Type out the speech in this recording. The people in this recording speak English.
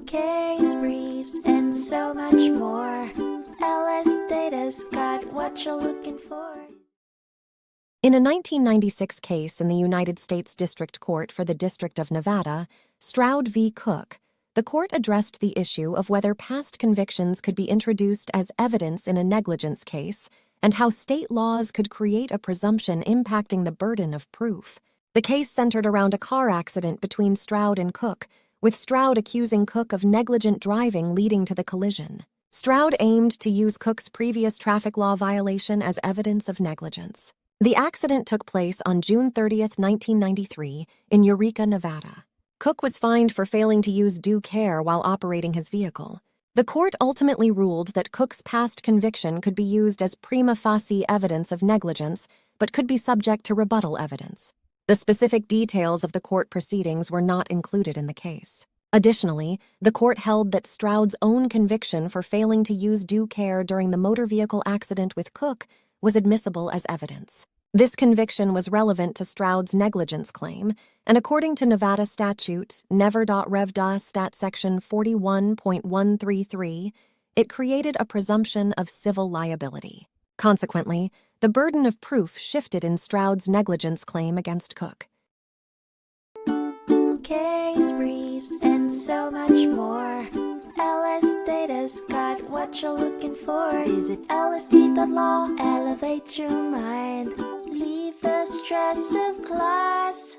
case briefs, and so much more. LSData's got what you're looking for. In a 1996 case in the United States District Court for the District of Nevada, Stroud v. Cook, the court addressed the issue of whether past convictions could be introduced as evidence in a negligence case and how state laws could create a presumption impacting the burden of proof. The case centered around a car accident between Stroud and Cook, with Stroud accusing Cook of negligent driving leading to the collision. Stroud aimed to use Cook's previous traffic law violation as evidence of negligence. The accident took place on June 30, 1993, in Eureka, Nevada. Cook was fined for failing to use due care while operating his vehicle. The court ultimately ruled that Cook's past conviction could be used as prima facie evidence of negligence, but could be subject to rebuttal evidence. The specific details of the court proceedings were not included in the case. Additionally, the court held that Stroud's own conviction for failing to use due care during the motor vehicle accident with Cook was admissible as evidence. This conviction was relevant to Stroud's negligence claim, and according to Nevada statute never.revda stat section 41.133, it created a presumption of civil liability. Consequently, the burden of proof shifted in Stroud's negligence claim against Cook. Case briefs, and so much more. LSData's got what you're looking for. Visit lsd.law, elevate your mind. Leave the stress of class.